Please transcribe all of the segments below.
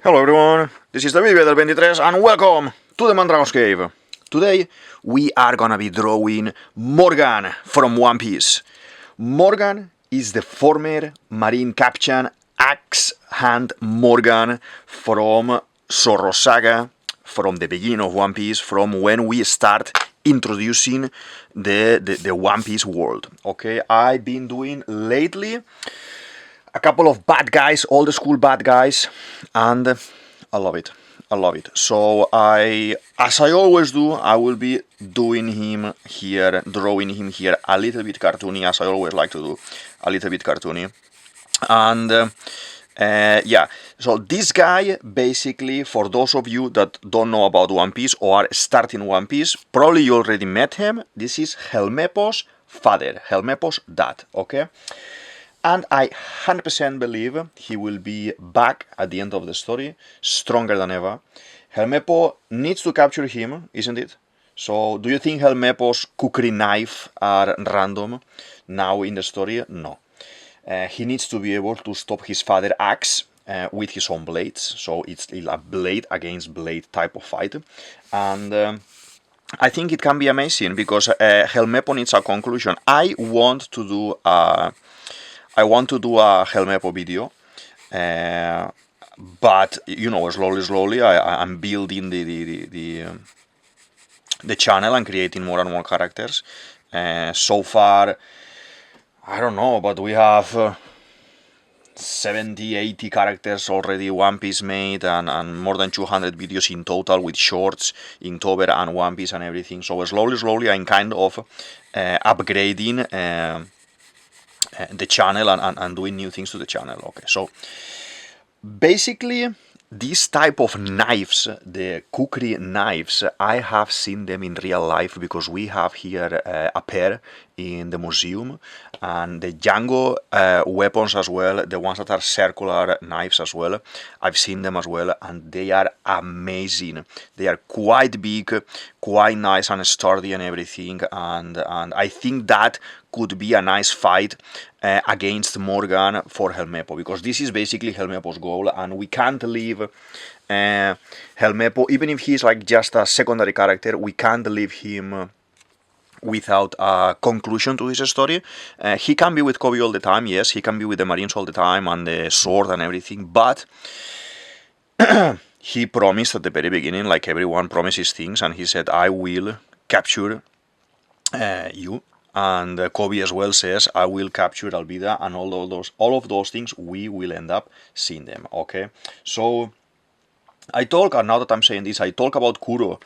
Hello everyone, this is DavidViadel23 and welcome to the Mandragon's Cave. Today we are gonna be drawing Morgan from One Piece. Morgan is the former Marine Captain Axe Hand Morgan from Zoro Saga, from the beginning of One Piece, from when we start introducing the One Piece world. Okay, I've been doing lately a couple of bad guys, old school bad guys, and I love it. I love it. So as I always do, I will be doing him here, drawing him here a little bit cartoony, as I always like to do, a little bit cartoony. And yeah, so this guy, basically, for those of you that don't know about One Piece or are starting One Piece, probably you already met him. This is Helmeppo's father, Helmeppo's dad, okay? And I 100% believe he will be back at the end of the story, stronger than ever. Helmeppo needs to capture him, isn't it? So, do you think Helmeppo's kukri knife are random now in the story? No. He needs to be able to stop his father axe with his own blades. So, it's a blade against blade type of fight. And I think it can be amazing because Helmeppo needs a conclusion. I want to do a Helmeppo video, but you know, slowly, I'm building the channel and creating more and more characters. So far, I don't know, but we have 70, 80 characters already One Piece made, and more than 200 videos in total with shorts, Inktober and One Piece and everything. So slowly, I'm kind of upgrading the channel and doing new things to the channel. Okay, so basically these type of knives, the kukri knives, I have seen them in real life because we have here a pair in the museum, and the Django weapons as well, the ones that are circular knives as well, I've seen them as well, and they are amazing. They are quite big, quite nice and sturdy and everything, and I think that could be a nice fight against Morgan for Helmeppo, because this is basically Helmeppo's goal, and we can't leave Helmeppo, even if he's like just a secondary character, we can't leave him without a conclusion to his story. He can be with Koby all the time, yes, he can be with the Marines all the time and the sword and everything, but he promised at the very beginning, like everyone promises things, and he said, I will capture you. And Koby as well says, I will capture Alvida, and all of those things, we will end up seeing them, okay? So I talk, and now that I'm saying this, I talk about Kuro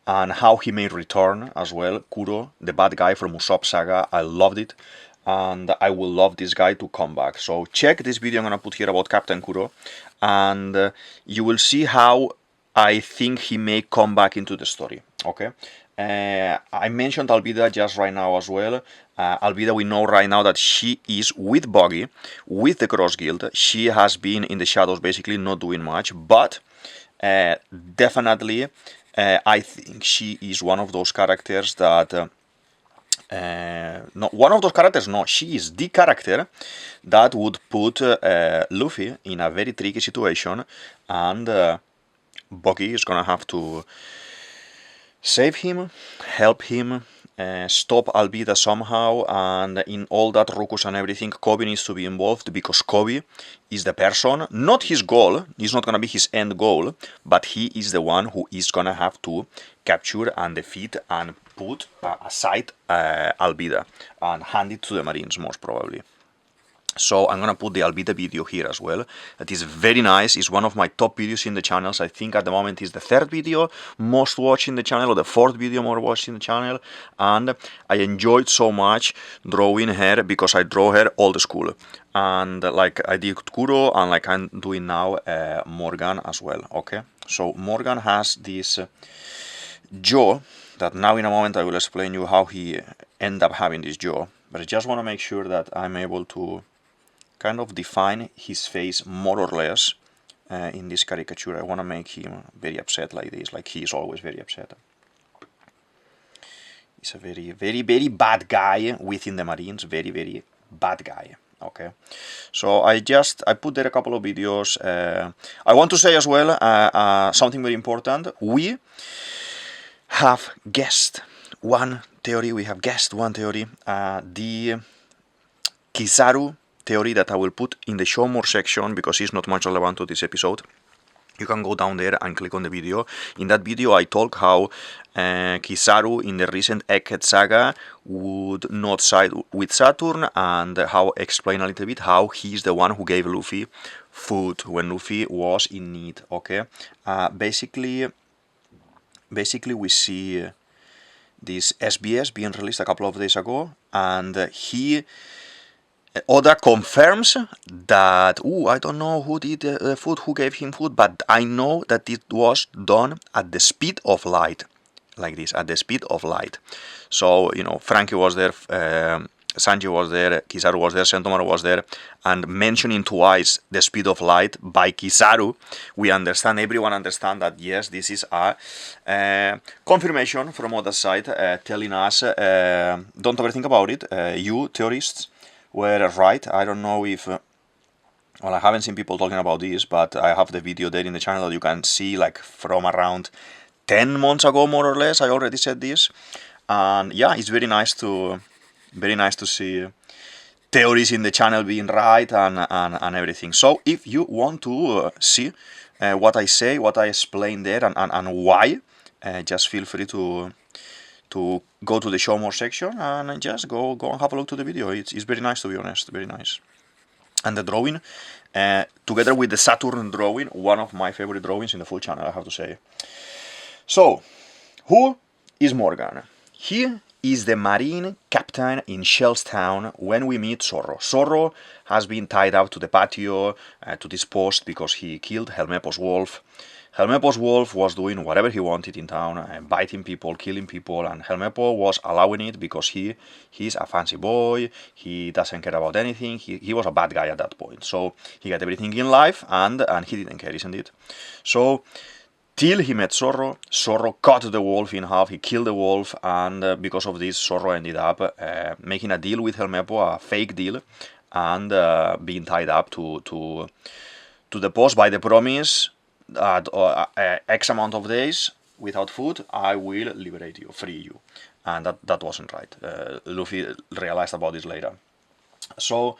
and how he may return as well. Kuro, the bad guy from Usopp Saga, I loved it, and I will love this guy to come back. So check this video I'm gonna put here about Captain Kuro, and you will see how I think he may come back into the story, okay? I mentioned Alvida just right now as well. Alvida, we know right now that she is with Buggy, with the Cross Guild. She has been in the shadows, basically not doing much, but definitely I think she is one of those characters that she is the character that would put Luffy in a very tricky situation, and Buggy is gonna have to save him, help him, stop Alvida somehow, and in all that ruckus and everything, Koby needs to be involved, because Koby is the person, not his goal, it's not gonna be his end goal, but he is the one who is gonna have to capture and defeat and put aside Alvida and hand it to the Marines, most probably. So I'm gonna put the Alvida video here as well. That is very nice. It's one of my top videos in the channels. I think at the moment is the third video most watched in the channel, or the fourth video more watched in the channel. And I enjoyed so much drawing her because I draw her old school. And like I did Kuro, and like I'm doing now Morgan as well. Okay, so Morgan has this jaw that now in a moment I will explain you how he ended up having this jaw. But I just want to make sure that I'm able to kind of define his face more or less in this caricature. I want to make him very upset like this, like he is always very upset. He's a very bad guy within the Marines, very bad guy. Okay, so I put there a couple of videos. I want to say as well something very important. We have guessed one theory. The KAIZOKU theory that I will put in the show more section because it's not much relevant to this episode. You can go down there and click on the video. In that video I talk how KAIZOKU in the recent Egghead saga would not side with Saturn, and how explain a little bit how he's the one who gave Luffy food when Luffy was in need. Okay, basically we see this SBS being released a couple of days ago, and Oda confirms that, I don't know who did the food, who gave him food, but I know that it was done at the speed of light, like this, at the speed of light. So, Frankie was there, Sanji was there, Kizaru was there, Sentomaru was there, and mentioning twice the speed of light by Kizaru, everyone understand that yes, this is a confirmation from Oda's side, telling us, don't overthink about it, you theorists were right. I don't know if, I haven't seen people talking about this, but I have the video there in the channel that you can see, like from around 10 months ago, more or less, I already said this. And yeah, it's very nice to see theories in the channel being right and everything. So if you want to see what I say, what I explain there, and why, just feel free to go to the show more section and just go and have a look to the video. It's very nice, to be honest, very nice. And the drawing, together with the Saturn drawing, one of my favorite drawings in the full channel, I have to say. So, who is Morgan? He is the marine captain in Shell's town when we meet Zorro. Zorro has been tied up to the patio, to this post, because he killed Helmeppo's wolf. Helmeppo's wolf was doing whatever he wanted in town, biting people, killing people, and Helmeppo was allowing it because he's a fancy boy, he doesn't care about anything, he was a bad guy at that point. So he got everything in life, and he didn't care, isn't it? So, till he met Zorro, Zorro cut the wolf in half, he killed the wolf, and because of this, Zorro ended up making a deal with Helmeppo, a fake deal, and being tied up to the post by the promise that X amount of days without food, I will liberate you, free you. And that wasn't right. Luffy realized about this later. So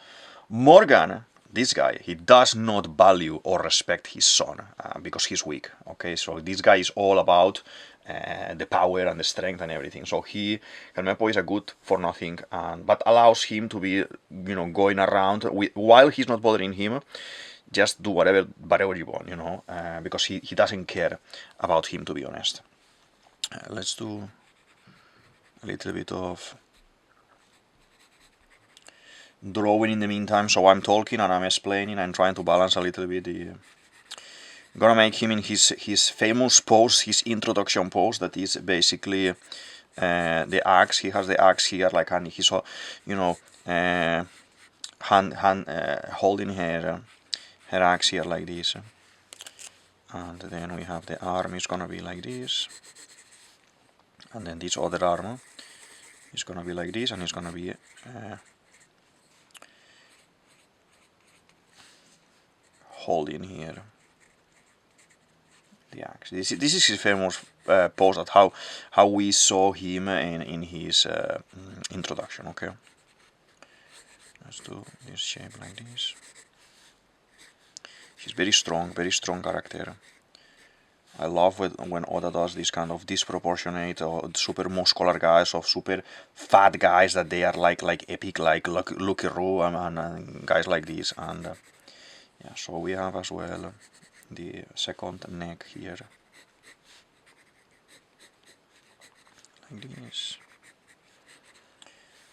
Morgan, this guy, he does not value or respect his son because he's weak. Okay, so this guy is all about the power and the strength and everything. So Helmeppo is a good for nothing, but allows him to be, going around while he's not bothering him. Just do whatever you want, because he doesn't care about him, to be honest. Let's do a little bit of drawing in the meantime. So I'm talking and I'm explaining. I'm trying to balance a little bit. I'm gonna make him in his famous pose, his introduction pose. That is basically the axe. He has the axe here, like, and he's holding her axe here like this, and then we have the arm is gonna be like this, and then this other arm is gonna be like this, and it's gonna be holding here the axe. This is his famous pose, at how we saw him in his introduction. Okay, let's do this shape like this. He's very strong character. I love when Oda does this kind of disproportionate or super muscular guys or super fat guys that they are like epic, like Lucky Roo and guys like this. And yeah, so we have as well the second neck here, like this.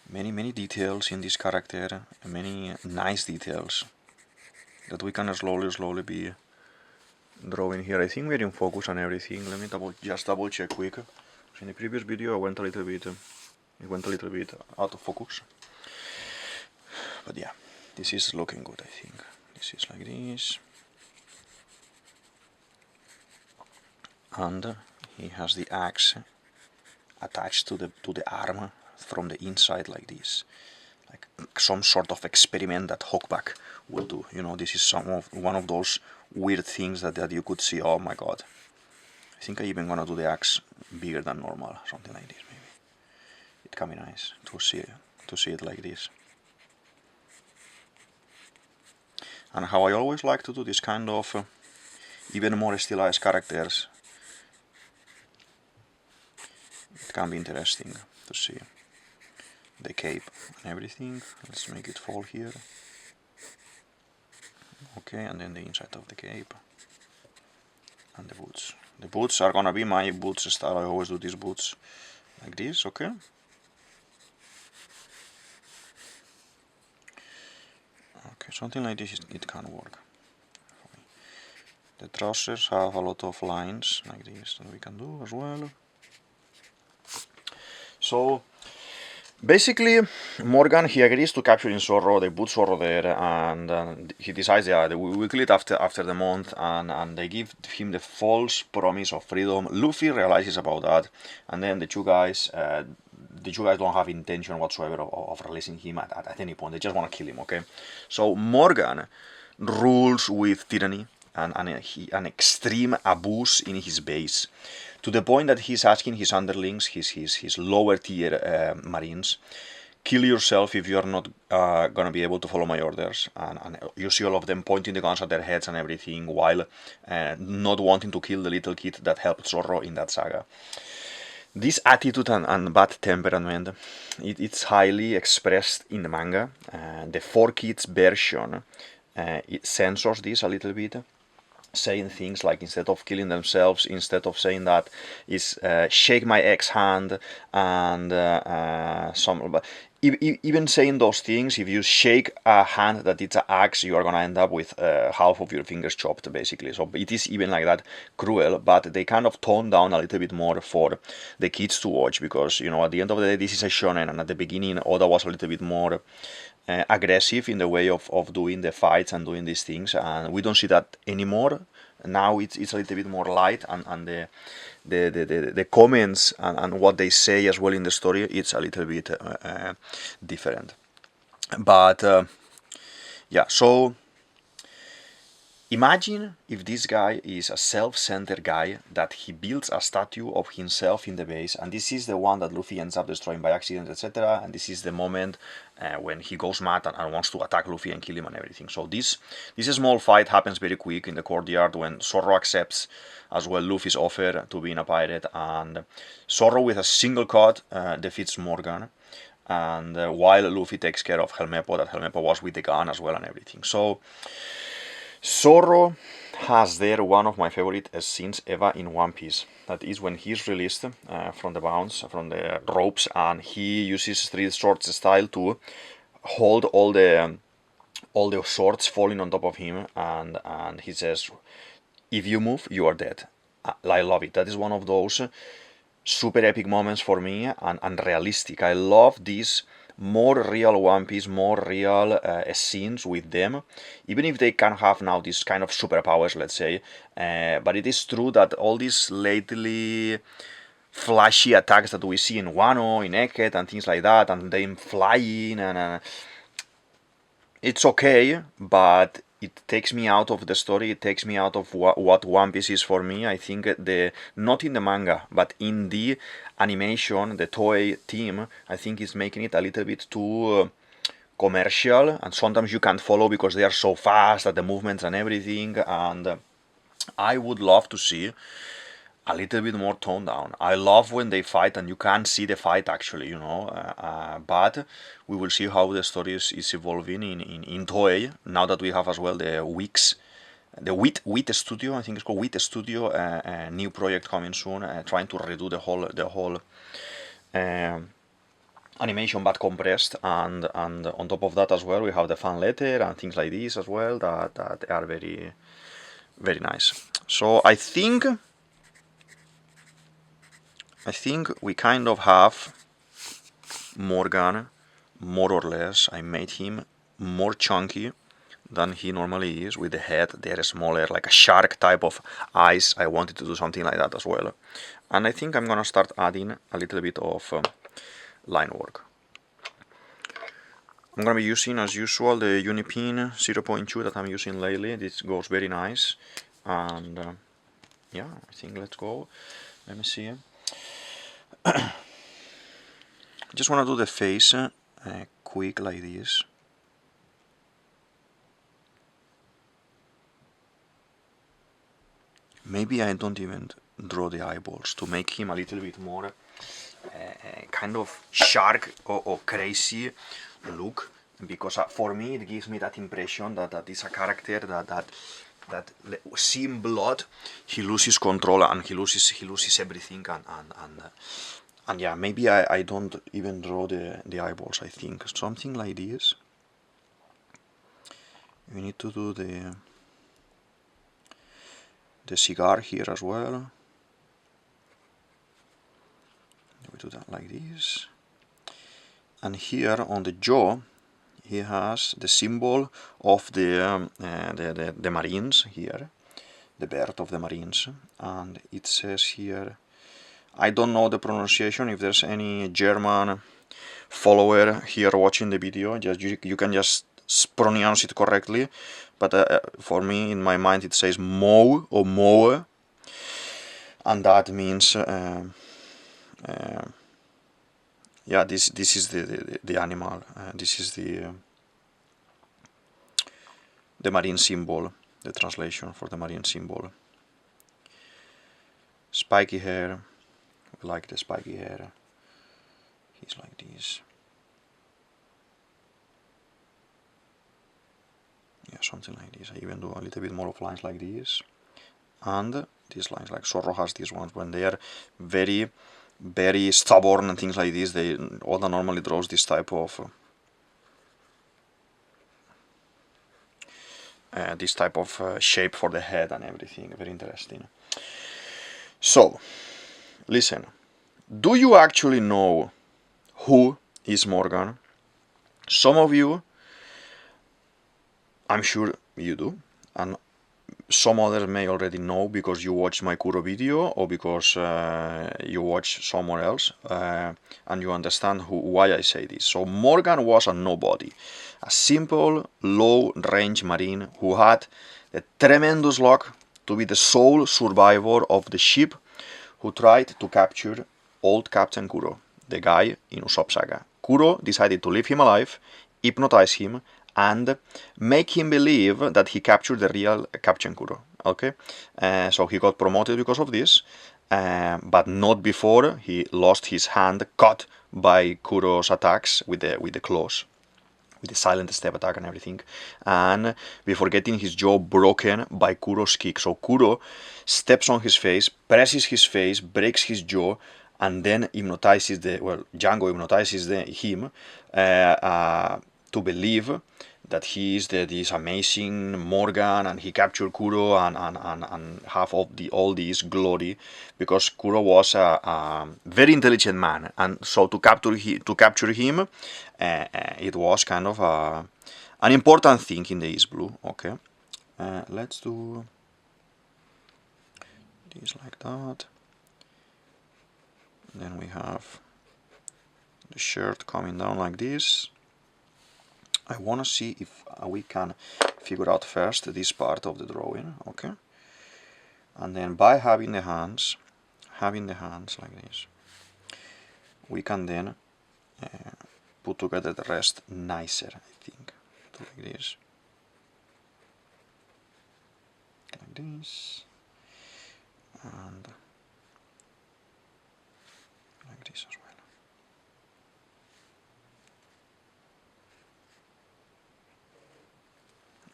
Many details in this character, many nice details that we can slowly be drawing here. I think we're in focus on everything. Let me double check quick. So in the previous video I went a little bit out of focus. But yeah, this is looking good, I think. This is like this. And he has the axe attached to the arm from the inside like this. Like some sort of experiment that Hochback would do. You know, this is one of those weird things that you could see. Oh my god. I think I'm even gonna do the axe bigger than normal, something like this maybe. It can be nice to see it like this. And how I always like to do this kind of even more stylized characters, it can be interesting to see the cape and everything. Let's make it fall here. Okay, and then the inside of the cape and the boots. The boots are gonna be my boots style. I always do these boots like this, okay? Okay, something like this, it can work. The trousers have a lot of lines like this that we can do as well. So basically, Morgan, he agrees to capturing Zorro. They put Zorro there, and he decides, yeah, we will kill it after the month, and they give him the false promise of freedom. Luffy realizes about that, and then the two guys don't have intention whatsoever of releasing him at any point. They just want to kill him, okay? So Morgan rules with tyranny and an extreme abuse in his base, to the point that he's asking his underlings, his lower tier marines, kill yourself if you're not gonna be able to follow my orders. And you see all of them pointing the guns at their heads and everything, while not wanting to kill the little kid that helped Zorro in that saga. This attitude and bad temperament, it's highly expressed in the manga. The 4Kids version it censors this a little bit, saying things like, instead of killing themselves, instead of saying that, is shake my ex hand, and even saying those things, if you shake a hand that it's an axe, you are gonna end up with half of your fingers chopped, basically. So it is even like that cruel, but they kind of tone down a little bit more for the kids to watch, because, you know, at the end of the day, this is a shonen, and at the beginning Oda was a little bit more aggressive in the way of doing the fights and doing these things, and we don't see that anymore. Now it's a little bit more light, and the comments and what they say as well in the story, it's a little bit different. But yeah, so imagine if this guy is a self-centered guy, that he builds a statue of himself in the base, and this is the one that Luffy ends up destroying by accident, etc. And this is the moment when he goes mad and wants to attack Luffy and kill him and everything. So this small fight happens very quick in the courtyard, when Zorro accepts as well Luffy's offer to being a pirate, and Zorro with a single cut defeats Morgan, and while Luffy takes care of Helmeppo, that Helmeppo was with the gun as well and everything. So Zorro has there one of my favorite scenes ever in One Piece. That is when he's released from the bonds, from the ropes, and he uses Street Swords style to hold all the swords falling on top of him, and he says, if you move, you are dead. I love it. That is one of those super epic moments for me, and realistic. I love these more real One Piece, more real scenes with them, even if they can have now this kind of superpowers, let's say. But it is true that all these lately flashy attacks that we see in Wano, in Eket, and things like that, and them flying, and it's okay, but it takes me out of the story. It takes me out of what One Piece is for me. I think not in the manga, but in the animation, the Toei team, I think is making it a little bit too commercial, and sometimes you can't follow because they are so fast at the movements and everything. And I would love to see a little bit more toned down. I love when they fight and you can't see the fight actually, you know, but we will see how the story is evolving in Toei, now that we have as well the Wix, the Wit Studio, I think it's called Wit Studio, a new project coming soon, trying to redo the whole animation but compressed, and on top of that as well we have the fan letter and things like this as well that are very, very nice. So I think we kind of have Morgan, more or less. I made him more chunky than he normally is, with the head there smaller, like a shark type of eyes. I wanted to do something like that as well. And I think I'm gonna start adding a little bit of line work. I'm gonna be using, as usual, the Unipin 0.2 that I'm using lately. This goes very nice, and yeah, I think let's go. Let me see. Just wanna do the face quick like this. Maybe I don't even draw the eyeballs to make him a little bit more kind of shark or crazy look, because for me it gives me that impression that is a character that seeing blood he loses control and he loses everything, and yeah, maybe I don't even draw the eyeballs. I think something like this. We need to do the cigar here as well. We do that like this, and here on the jaw he has the symbol of the Marines here, the bird of the Marines, and it says here, I don't know the pronunciation. If there's any German follower here watching the video, just you can just pronounce it correctly, but for me, in my mind, it says Mo or Moe, and that means yeah, this is the animal. This is the marine symbol, the translation for the marine symbol. Spiky hair. We like the spiky hair. He's like this. Yeah, something like this. I even do a little bit more of lines like this, and these lines, like Zorro has these ones when they are very, very stubborn and things like this. Oda normally draws this type of shape for the head and everything. Very interesting. So, listen. Do you actually know who is Morgan? Some of you, I'm sure you do, and some others may already know because you watched my Kuro video or because you watched somewhere else, and you understand why I say this. So Morgan was a nobody, a simple, low-range marine who had a tremendous luck to be the sole survivor of the ship who tried to capture old Captain Kuro, the guy in Usopp Saga. Kuro decided to leave him alive, hypnotize him, and make him believe that he captured the real Captain Kuro. Okay, so he got promoted because of this, but not before he lost his hand cut by Kuro's attacks with the claws, with the silent step attack and everything, and before getting his jaw broken by Kuro's kick. So Kuro steps on his face, presses his face, breaks his jaw, and then hypnotizes Django hypnotizes him to believe that he is this amazing Morgan and he captured Kuro and have all this glory, because Kuro was a very intelligent man, and so to capture him, it was kind of an important thing in the East Blue. Okay, let's do this like that. Then we have the shirt coming down like this. I want to see if we can figure out first this part of the drawing, okay? And then by having the hands like this, we can then put together the rest nicer, I think. Do like this, and like this as well.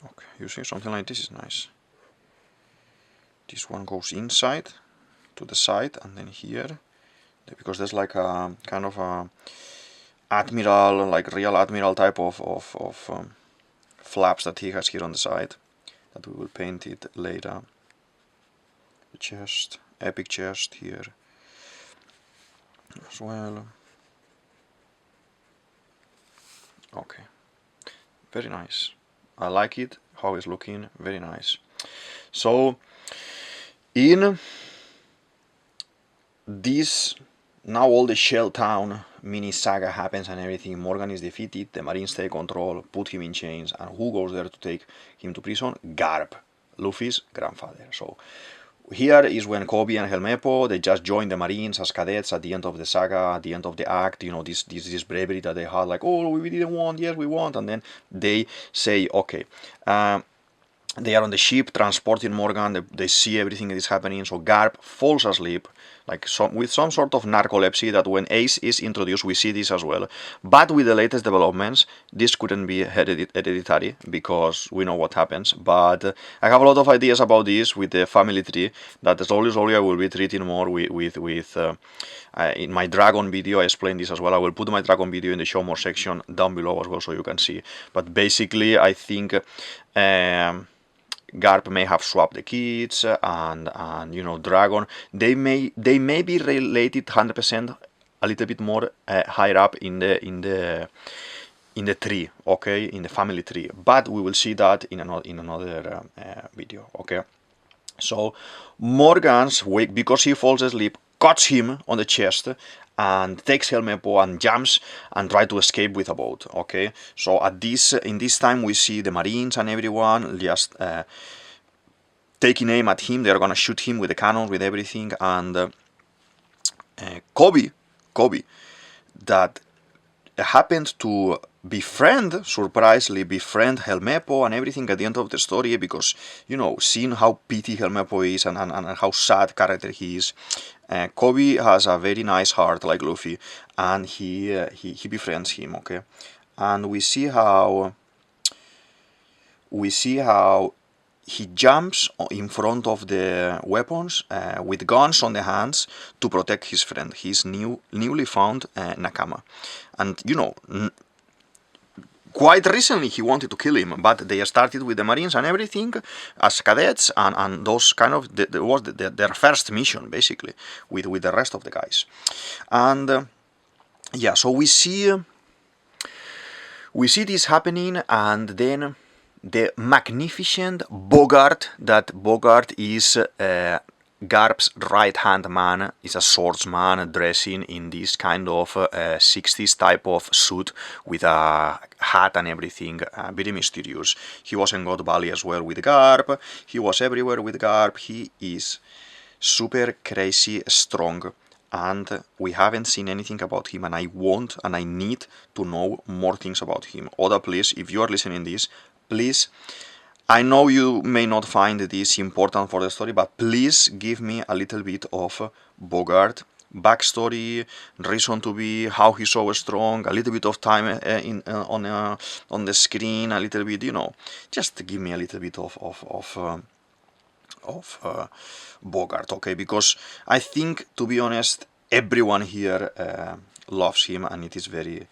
Okay, you see, something like this is nice. This one goes inside to the side, and then here, because there's like a kind of a admiral, like real admiral type of flaps that he has here on the side, that we will paint it later. The chest, epic chest here as well. Okay, very nice. I like it, how it's looking, very nice. So in this, now all the shell town mini saga happens and everything. Morgan is defeated, the Marines take control, put him in chains, and who goes there to take him to prison? Garp, Luffy's grandfather. So here is when Koby and Helmeppo, they just joined the Marines as cadets at the end of the saga, at the end of the act, you know, this bravery that they had, like, oh, we didn't want, yes, we want, and then they say, okay, they are on the ship transporting Morgan, they see everything that is happening, so Garp falls asleep, like with some sort of narcolepsy, that when Ace is introduced, we see this as well. But with the latest developments, this couldn't be hereditary, because we know what happens. But I have a lot of ideas about this with the family tree, that slowly I will be treating more with in my dragon video. I explained this as well. I will put my dragon video in the show more section down below as well, so you can see. But basically, I think Garp may have swapped the kids, and you know, Dragon, they may be related 100% a little bit more higher up in the tree, okay, in the family tree. But we will see that in another video, okay. So Morgan's wake, because he falls asleep, cuts him on the chest and takes Helmeppo and jumps and try to escape with a boat, okay. So in this time we see the Marines and everyone just taking aim at him. They're gonna shoot him with the cannons, with everything, and Koby, that happened to surprisingly befriend Helmeppo and everything at the end of the story, because, you know, seeing how pity Helmeppo is and how sad character he is, Koby has a very nice heart like Luffy, and he befriends him, okay. And we see how he jumps in front of the weapons with guns on the hands to protect his friend, his newly found Nakama. And, you know, quite recently he wanted to kill him, but they started with the Marines and everything as cadets, and those kind of was their first mission basically with the rest of the guys. And yeah, so we see this happening, and then the magnificent Bogart, that Bogart is Garp's right-hand man, is a swordsman dressing in this kind of 60s type of suit with a hat and everything, very mysterious. He was in God Valley as well with Garp, he was everywhere with Garp, he is super crazy strong, and we haven't seen anything about him, and I want and I need to know more things about him. Oda, please, if you are listening this, please, I know you may not find this important for the story, but please give me a little bit of Bogart backstory, reason to be, how he's so strong, a little bit of time on the screen, a little bit, you know, just give me a little bit of Bogart, okay? Because I think, to be honest, everyone here loves him, and it is very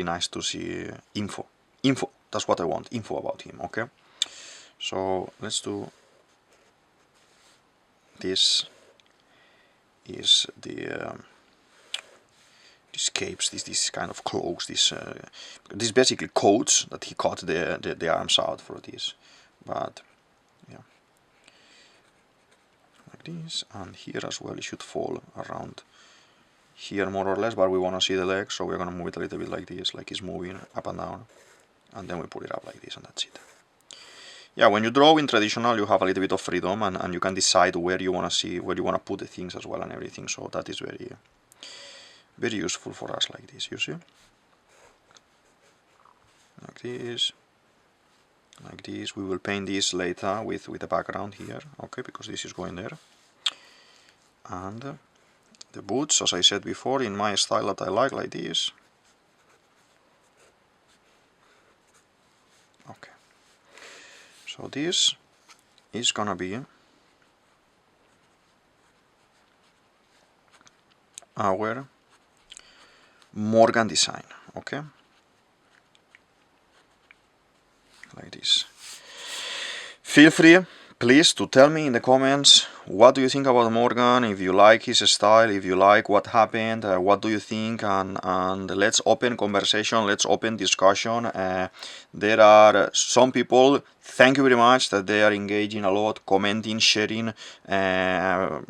nice to see info. That's what I want, info about him, okay? So let's do this. Is the these capes, these kind of cloaks, this basically coats that he cut the arms out for this, but yeah, like this, and here as well it should fall around here more or less, but we want to see the legs, so we're gonna move it a little bit like this, like it's moving up and down, and then we put it up like this, and that's it. Yeah, when you draw in traditional, you have a little bit of freedom, and you can decide where you want to see, where you want to put the things as well and everything, so that is very useful for us, like this, you see? Like this. Like this. We will paint this later with the background here, okay, because this is going there. And the boots, as I said before, in my style that I like this. Okay. So this is gonna be our Morgan design, okay? Like this. Feel free, please, to tell me in the comments what do you think about Morgan, if you like his style, if you like what happened, what do you think, and let's open conversation, let's open discussion. There are some people, thank you very much, that they are engaging a lot, commenting, sharing, and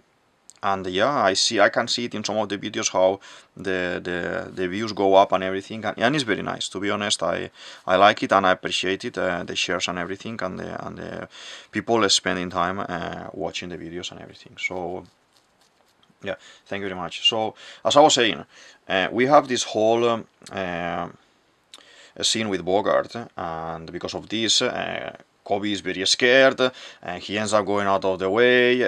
and yeah, I can see it in some of the videos how the views go up and everything, and it's very nice. To be honest, I like it and I appreciate it, the shares and everything, and the people spending time watching the videos and everything. So yeah, thank you very much. So as I was saying, we have this whole scene with Bogart, and because of this, Koby is very scared, and he ends up going out of the way.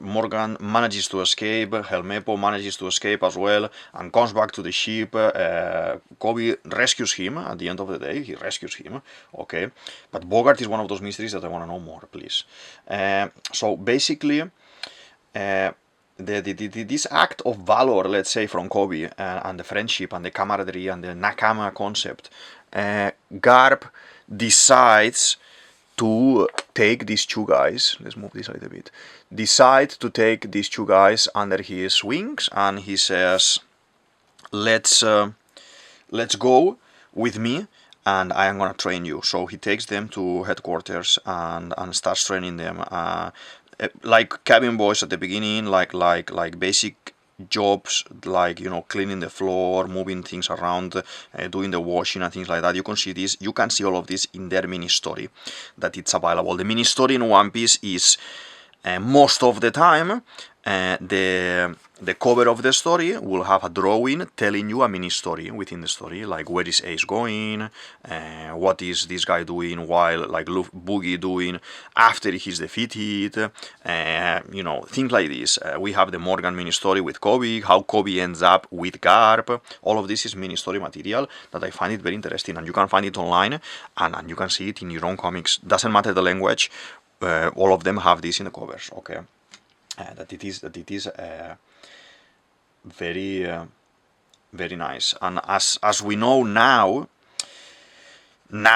Morgan manages to escape, Helmeppo manages to escape as well, and comes back to the ship. Koby rescues him at the end of the day, he rescues him, okay? But Bogart is one of those mysteries that I want to know more, please. So basically, this act of valor, let's say, from Koby, and the friendship and the camaraderie and the Nakama concept, Garp decides to take these two guys, let's move this a little bit, decide to take these two guys under his wings, and he says, let's go with me and I am gonna train you. So he takes them to headquarters and starts training them, like cabin boys at the beginning, like basic jobs, like, you know, cleaning the floor, moving things around, doing the washing and things like that. You can see this, you can see all of this in their mini story that it's available. The mini story in One Piece is most of the time the cover of the story will have a drawing telling you a mini story within the story, like where is Ace going, what is this guy doing, while like Boogie doing after he's defeated, you know, things like this. We have the Morgan mini story with Koby, how Koby ends up with Garp. All of this is mini story material that I find it very interesting, and you can find it online, and you can see it in your own comics. Doesn't matter the language, all of them have this in the covers, okay? That it is very very nice. And as we know now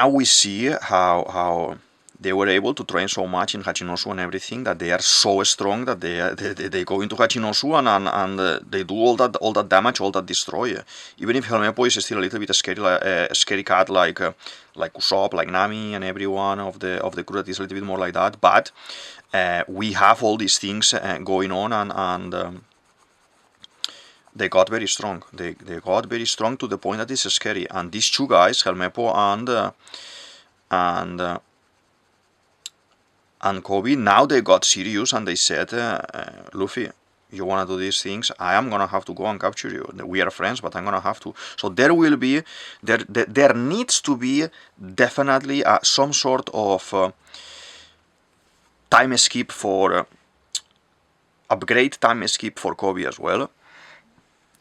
we see how they were able to train so much in Hachinosu and everything, that they are so strong that they go into Hachinosu and they do all that damage, all that destroy. Even if Helmeppo is still a little bit scary cat, like Usopp, like Nami, and everyone of the crew that is a little bit more like that, but we have all these things going on, and they got very strong. They got very strong to the point that it's scary. And these two guys, Helmeppo and Koby, now they got serious and they said, Luffy, you wanna do these things? I am gonna have to go and capture you. We are friends, but I'm gonna have to. So there will be, there needs to be definitely some sort of time skip for upgrade time skip for Koby as well,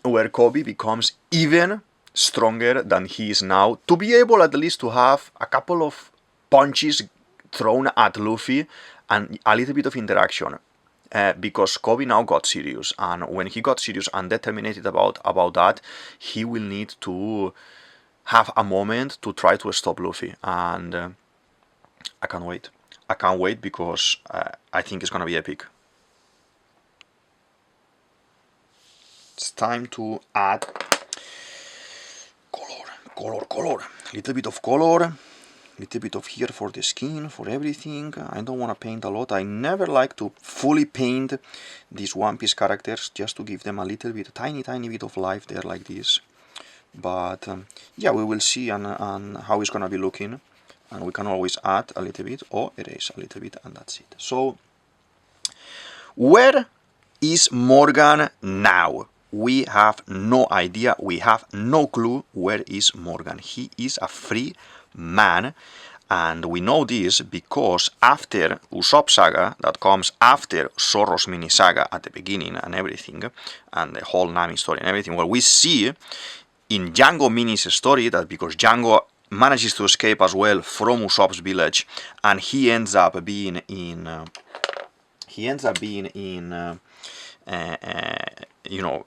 where Koby becomes even stronger than he is now, to be able at least to have a couple of punches thrown at Luffy and a little bit of interaction, because Koby now got serious, and when he got serious and determined about that, he will need to have a moment to try to stop Luffy, and I can't wait. I can't wait, because I think it's gonna be epic. It's time to add color. Little bit of color, little bit of here for the skin, for everything. I don't want to paint a lot. I never like to fully paint these One Piece characters, just to give them a little bit, tiny bit of life there like this. But yeah, we will see on how it's gonna be looking. And we can always add a little bit or erase a little bit, and that's it. So, where is Morgan now? We have no idea, we have no clue where is Morgan. He is a free man, and we know this because after Usopp Saga, that comes after Zoro's mini saga at the beginning and everything, and the whole Nami story and everything, well, we see in Django Mini's story that because Django manages to escape as well from Usopp's village, and he ends up being in you know,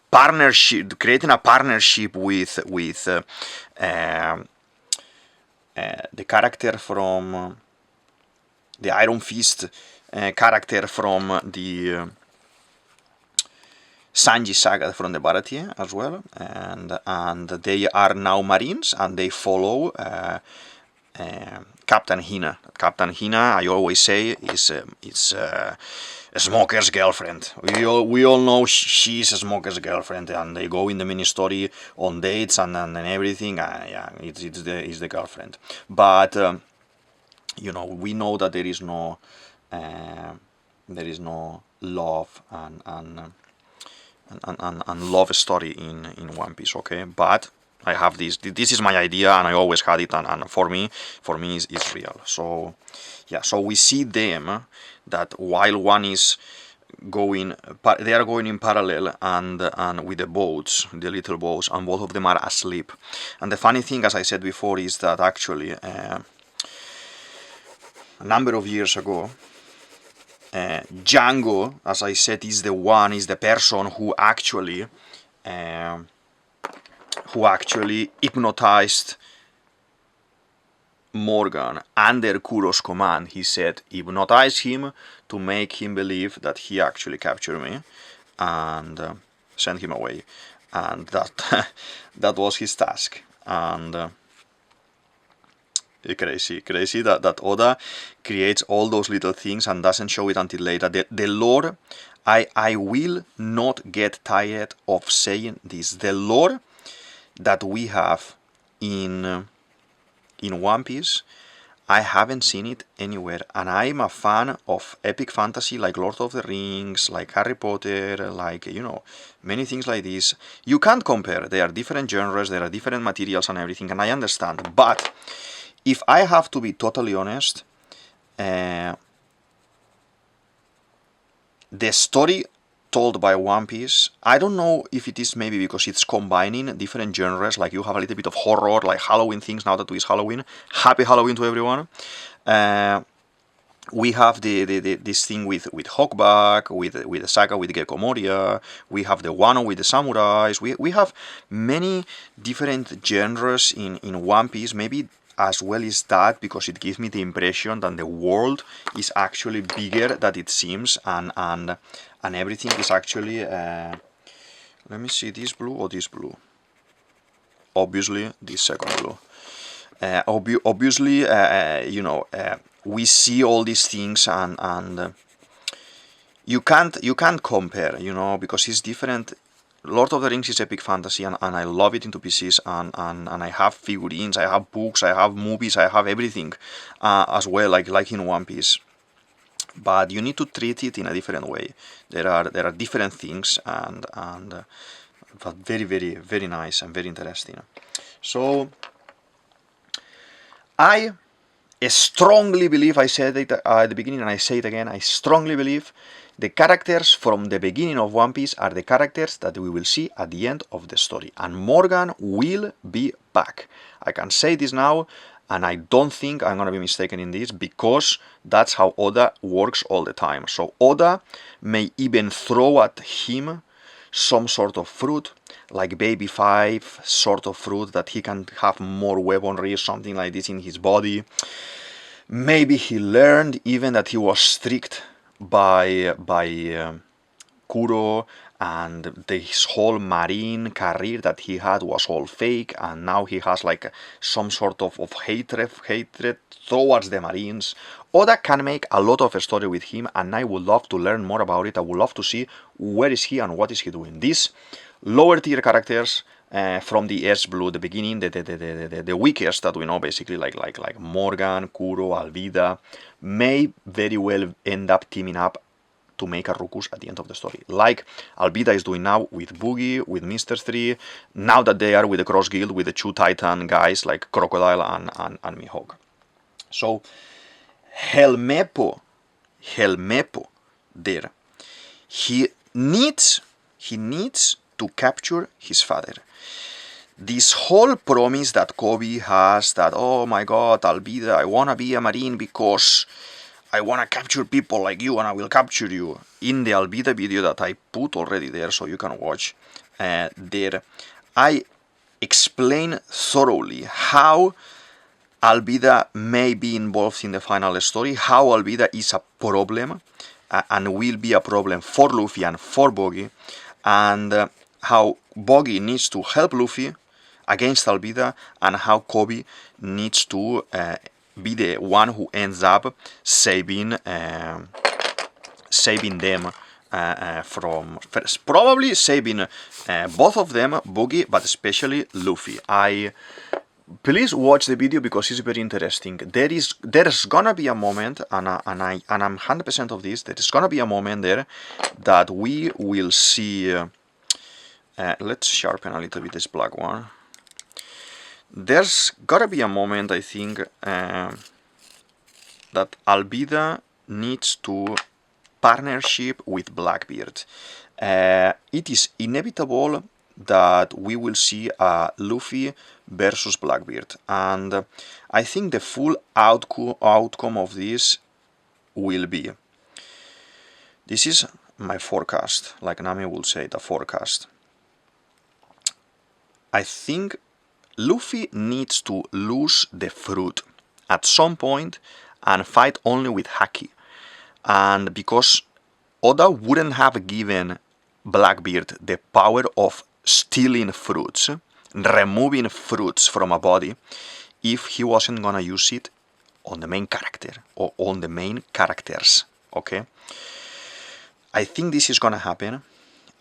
partnership, creating a partnership with the character from the Iron Fist character from the Sanji saga from the Baratie as well, and they are now Marines, and they follow Captain Hina. Captain Hina, I always say, is a smoker's girlfriend. We all know she's a smoker's girlfriend, and they go in the mini story on dates and everything. Yeah, it's the girlfriend. But you know, we know that there is no love and love story in One Piece. Okay, but I have this is my idea, and I always had it, and for me it's real. So yeah, so we see them that while one is going, they are going in parallel and with the boats, the little boats, and both of them are asleep. And the funny thing, as I said before, is that actually a number of years ago, Django, as I said, is the person who actually hypnotized Morgan under Kuro's command. He said, hypnotize him to make him believe that he actually captured me, and send him away. And that was his task. And crazy that Oda creates all those little things and doesn't show it until later. The lore, I will not get tired of saying this. The lore that we have in One Piece, I haven't seen it anywhere, and I'm a fan of epic fantasy like Lord of the Rings, like Harry Potter, like, you know, many things like this. You can't compare. There are different genres, there are different materials and everything, and I understand. But if I have to be totally honest, the story told by One Piece, I don't know if it is maybe because it's combining different genres, like you have a little bit of horror, like Halloween things, now that it's Halloween. Happy Halloween to everyone. We have this thing with Hawkback, with the saga with Gecko Moria. We have the Wano with the samurais. We have many different genres in One Piece. Maybe as well as that, because it gives me the impression that the world is actually bigger than it seems, and everything is actually let me see, this blue or this blue? Obviously this second blue. Obviously you know, we see all these things, and you can't compare, you know, because it's different. Lord of the Rings is epic fantasy, and I love it into pieces, and I have figurines, I have books, I have movies, I have everything as well, like in One Piece. But you need to treat it in a different way. There are different things, and but very nice and very interesting. So I strongly believe, I said it at the beginning and I say it again, I strongly believe the characters from the beginning of One Piece are the characters that we will see at the end of the story. And Morgan will be back. I can say this now, and I don't think I'm going to be mistaken in this, because that's how Oda works all the time. So Oda may even throw at him some sort of fruit, like Baby 5 sort of fruit, that he can have more weaponry or something like this in his body. Maybe he learned even that he was strict by Kuro, and this whole marine career that he had was all fake, and now he has like some sort of hatred towards the Marines. Oda can make a lot of a story with him, and I would love to learn more about it. I would love to see where is he and what is he doing. These lower tier characters from the S Blue, the beginning, the weakest that we know, basically, like Morgan, Kuro, Alvida, may very well end up teaming up to make a Rukus at the end of the story, like Alvida is doing now with Boogie, with Mr. 3, now that they are with the Cross Guild, with the two Titan guys like Crocodile and Mihawk. So Helmeppo there, he needs to capture his father. This whole promise that Koby has, that, oh my god, Alvida, I wanna be a Marine because I wanna capture people like you, and I will capture you. In the Alvida video that I put already there, so you can watch there, I explain thoroughly how Alvida may be involved in the final story, how Alvida is a problem and will be a problem for Luffy and for Boggy, and how Boggy needs to help Luffy, against Albeida, and how Koby needs to be the one who ends up saving them from first, probably saving both of them, Boogie, but especially Luffy. Please watch the video because it's very interesting. There's gonna be a moment, and I'm 100% of this. There's gonna be a moment there that we will see. Let's sharpen a little bit this black one. There's gotta be a moment, I think, that Albeida needs to partnership with Blackbeard. It is inevitable that we will see Luffy versus Blackbeard, and I think the full outcome of this will be, this is my forecast, like Nami will say, the forecast. I think Luffy needs to lose the fruit at some point and fight only with Haki, and because Oda wouldn't have given Blackbeard the power of stealing fruits, removing fruits from a body, if he wasn't gonna use it on the main character or on the main characters. Okay, I think this is gonna happen.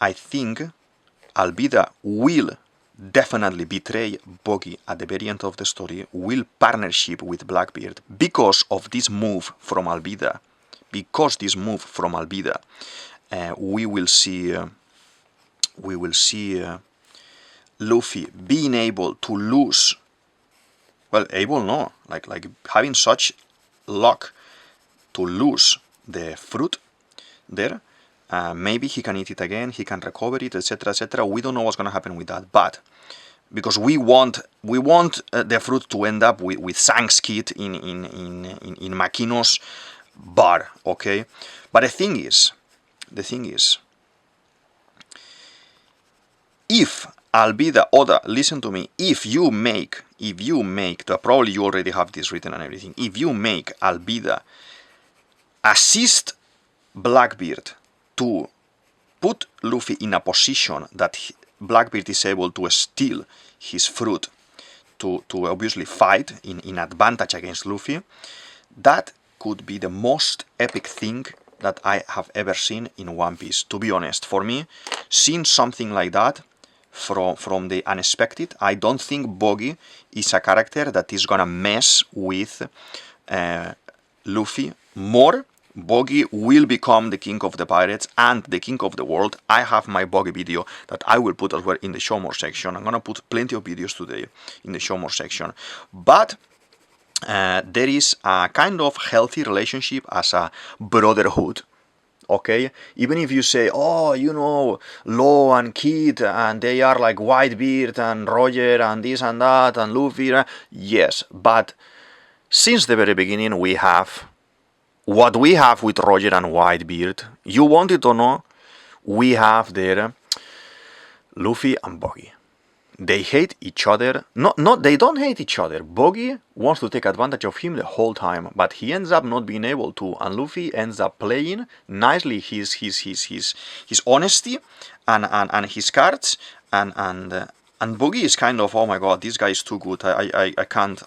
I think Albeida will definitely betray Buggy at the very end of the story, will partnership with Blackbeard because of this move from Albeida. Because this move from Albeida, we will see Luffy being able to lose. Well, able no, like having such luck to lose the fruit there. Maybe he can eat it again, he can recover it, etc., etc. We don't know what's gonna happen with that, but because we want the fruit to end up with Sang's kid in Makino's bar, okay? But the thing is, if Albeida, Oda, listen to me, if you make, probably you already have this written and everything, if you make Albeida assist Blackbeard to put Luffy in a position that Blackbeard is able to steal his fruit to obviously fight in advantage against Luffy, that could be the most epic thing that I have ever seen in One Piece. To be honest, for me, seeing something like that from the unexpected, I don't think Buggy is a character that is gonna mess with Luffy more. Buggy will become the king of the pirates and the king of the world. I have my Buggy video that I will put as well in the show more section. I'm gonna put plenty of videos today in the show more section. But there is a kind of healthy relationship as a brotherhood. Okay, even if you say, oh, you know, Law and Kid, and they are like Whitebeard and Roger and this and that and Luffy, yes, but since the very beginning we have what we have with Roger and Whitebeard. You want it or not, we have there Luffy and Buggy. They hate each other. No, they don't hate each other. Buggy wants to take advantage of him the whole time, but he ends up not being able to, and Luffy ends up playing nicely his honesty and his cards, and Buggy is kind of, oh my god, this guy is too good. I can't.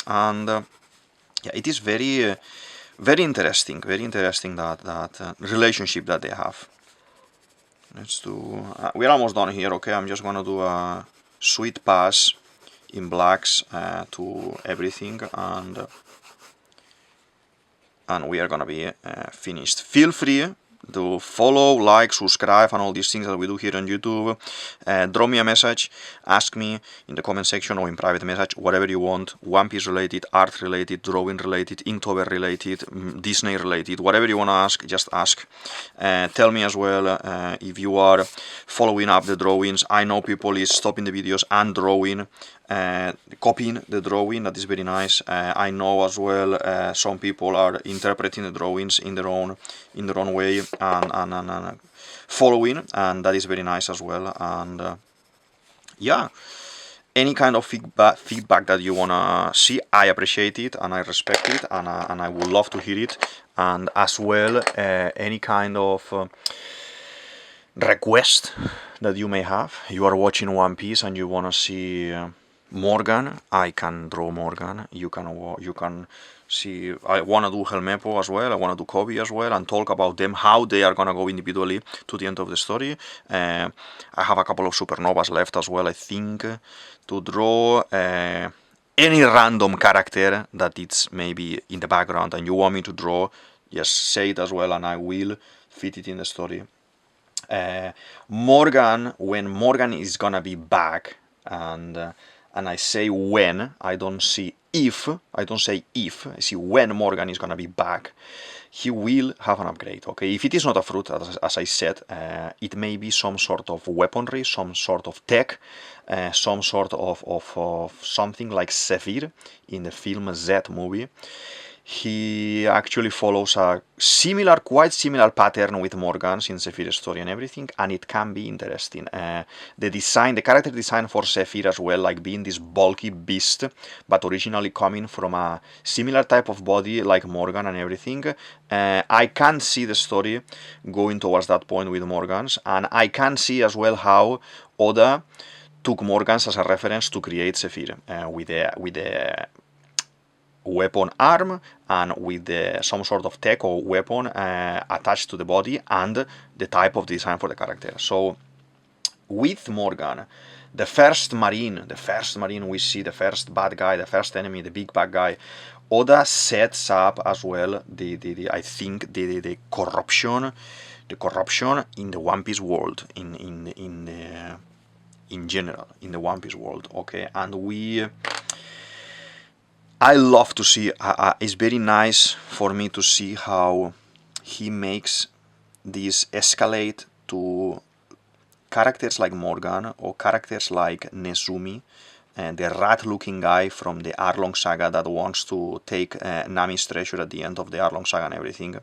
And yeah, it is very interesting that relationship that they have. Let's do, we're almost done here, okay? I'm just gonna do a sweet pass in blacks to everything, and we are gonna be finished. Feel free to follow, like, subscribe, and all these things that we do here on YouTube. Drop me a message, ask me in the comment section or in private message, whatever you want, One Piece related, art related, drawing related, Inktober related, Disney related, whatever you want to ask, just ask. Tell me as well if you are following up the drawings. I know people is stopping the videos and drawing, copying the drawing. That is very nice. I know as well some people are interpreting the drawings in their own way and following, and that is very nice as well. And yeah, any kind of feedback that you wanna see, I appreciate it and I respect it, and I would love to hear it. And as well, any kind of request that you may have. You are watching One Piece and you want to see Morgan. I can draw Morgan. You can see. I want to do Helmeppo as well. I want to do Koby as well, and talk about them, how they are gonna go individually to the end of the story. I have a couple of supernovas left as well, I think, to draw. Any random character that it's maybe in the background and you want me to draw, just say it as well, and I will fit it in the story. Morgan, when Morgan is gonna be back, and I say when, I don't say if, I see when Morgan is gonna be back, he will have an upgrade, okay? If it is not a fruit, as I said, it may be some sort of weaponry, some sort of tech, some sort of something like Zephyr in the film Z movie. He actually follows a quite similar pattern with Morgan in Zephyr's story and everything, and it can be interesting. The character design for Zephyr as well, like being this bulky beast, but originally coming from a similar type of body like Morgan and everything. I can see the story going towards that point with Morgan's, and I can see as well how Oda took Morgan's as a reference to create Zephyr with the weapon arm and with some sort of tech or weapon attached to the body and the type of design for the character. So with Morgan, the first marine we see, the first bad guy, the first enemy, the big bad guy, Oda sets up as well I think the corruption in the One Piece world, in general, in the One Piece world, okay? And I love to see, it's very nice for me to see how he makes this escalate to characters like Morgan or characters like Nezumi, the rat-looking guy from the Arlong Saga that wants to take Nami's treasure at the end of the Arlong Saga and everything.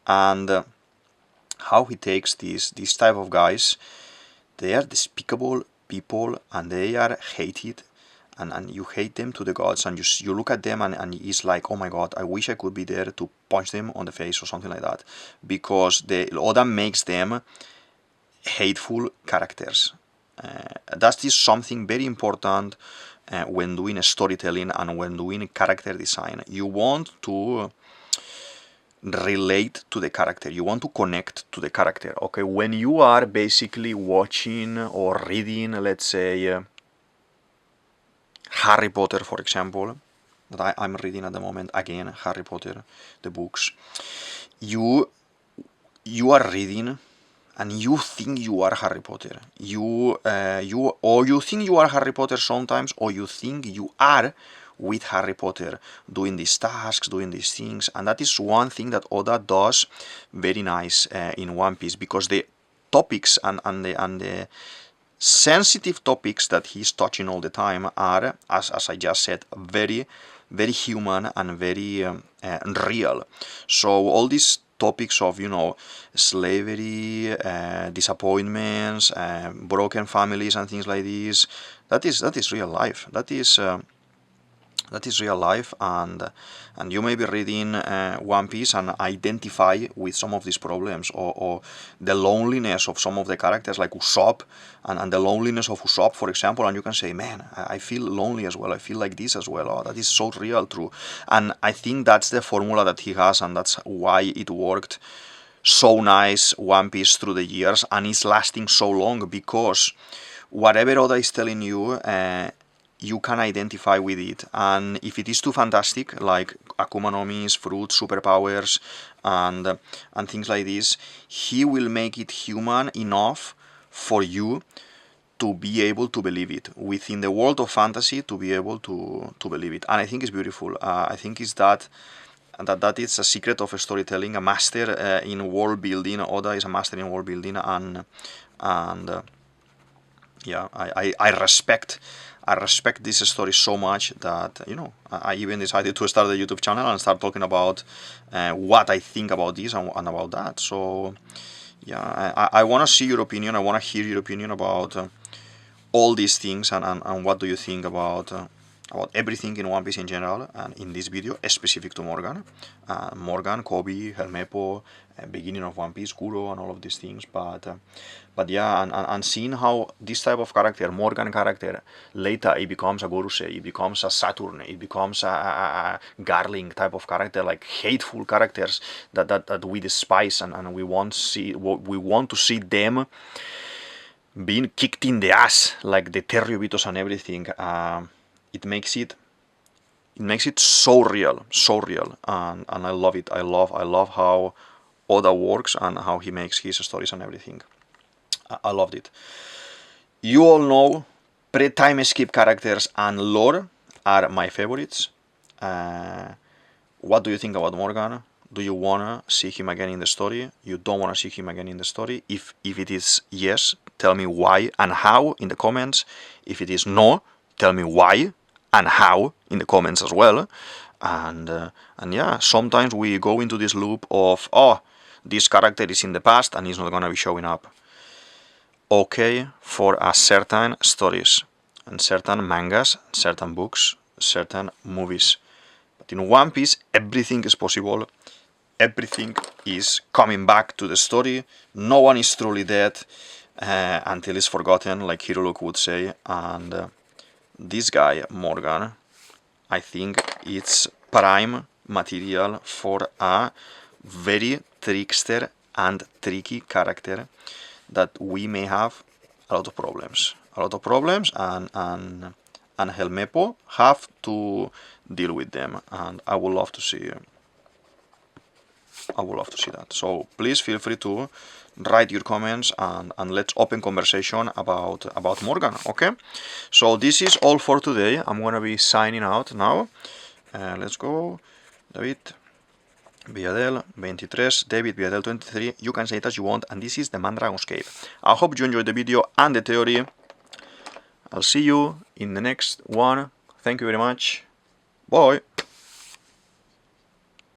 And how he takes these type of guys, they are despicable people and they are hated. And you hate them to the gods, and you look at them and it's like, oh my god, I wish I could be there to punch them on the face or something like that, because Oda makes them hateful characters. That is something very important when doing storytelling and when doing character design. You want to relate to the character, you want to connect to the character, okay? When you are basically watching or reading, let's say, Harry Potter, for example, that I'm reading at the moment, again, Harry Potter, the books, you are reading and you think you are Harry Potter. You think you are Harry Potter sometimes, or you think you are with Harry Potter, doing these tasks, doing these things, and that is one thing that Oda does very nice in One Piece, because the topics and the sensitive topics that he's touching all the time are, as I just said, very, very human and very real. So all these topics of, slavery, disappointments, broken families and things like this, that is real life. That is real life, and you may be reading One Piece and identify with some of these problems, or the loneliness of some of the characters like Usopp, and the loneliness of Usopp, for example, and you can say, man, I feel lonely as well, I feel like this as well. Oh, that is so real, true. And I think that's the formula that he has, and that's why it worked so nice, One Piece, through the years, and it's lasting so long, because whatever Oda is telling you, you can identify with it, and if it is too fantastic, like Akuma no Mi's, fruits, superpowers, and things like this, he will make it human enough for you to be able to believe it, within the world of fantasy, to be able to believe it. And I think it's beautiful. I think it's that is a secret of storytelling, a master in world building. Oda is a master in world building, and yeah, I respect this story so much that, I even decided to start a YouTube channel and start talking about what I think about this and about that. So yeah, I want to see your opinion, I want to hear your opinion about all these things, and what do you think about about everything in One Piece in general, and in this video specific to Morgan. Morgan, Koby, Helmeppo, beginning of One Piece, Kuro, and all of these things. But yeah, and seeing how this type of character, Morgan character, later it becomes a Gorosei, it becomes a Saturn, it becomes a Garling type of character, like hateful characters that we despise, and we want to see them being kicked in the ass, like the Terriobitos and everything. It makes it so real, and I love it. I love how Oda works and how he makes his stories and everything. I loved it. You all know pre-time skip characters and lore are my favorites. What do you think about Morgan? Do you wanna see him again in the story? You don't wanna see him again in the story? If it is yes, tell me why and how in the comments. If it is no, tell me why and how in the comments as well. And yeah, sometimes we go into this loop of, oh, this character is in the past and he's not gonna be showing up. Okay, for a certain stories and certain mangas, certain books, certain movies. But in One Piece, everything is possible. Everything is coming back to the story. No one is truly dead until it's forgotten, like Hiroluk would say. And this guy, Morgan, I think it's prime material for a very trickster and tricky character that we may have a lot of problems. And Helmeppo have to deal with them, and I would love to see that. So please feel free to write your comments and let's open conversation about Morgan. Okay, so this is all for today. I'm gonna be signing out now. Let's go, DavidViadel23, DavidViadel23, you can say it as you want, and this is the Mandragon's Cave. I hope you enjoyed the video and the theory. I'll see you in the next one. Thank you very much. Bye.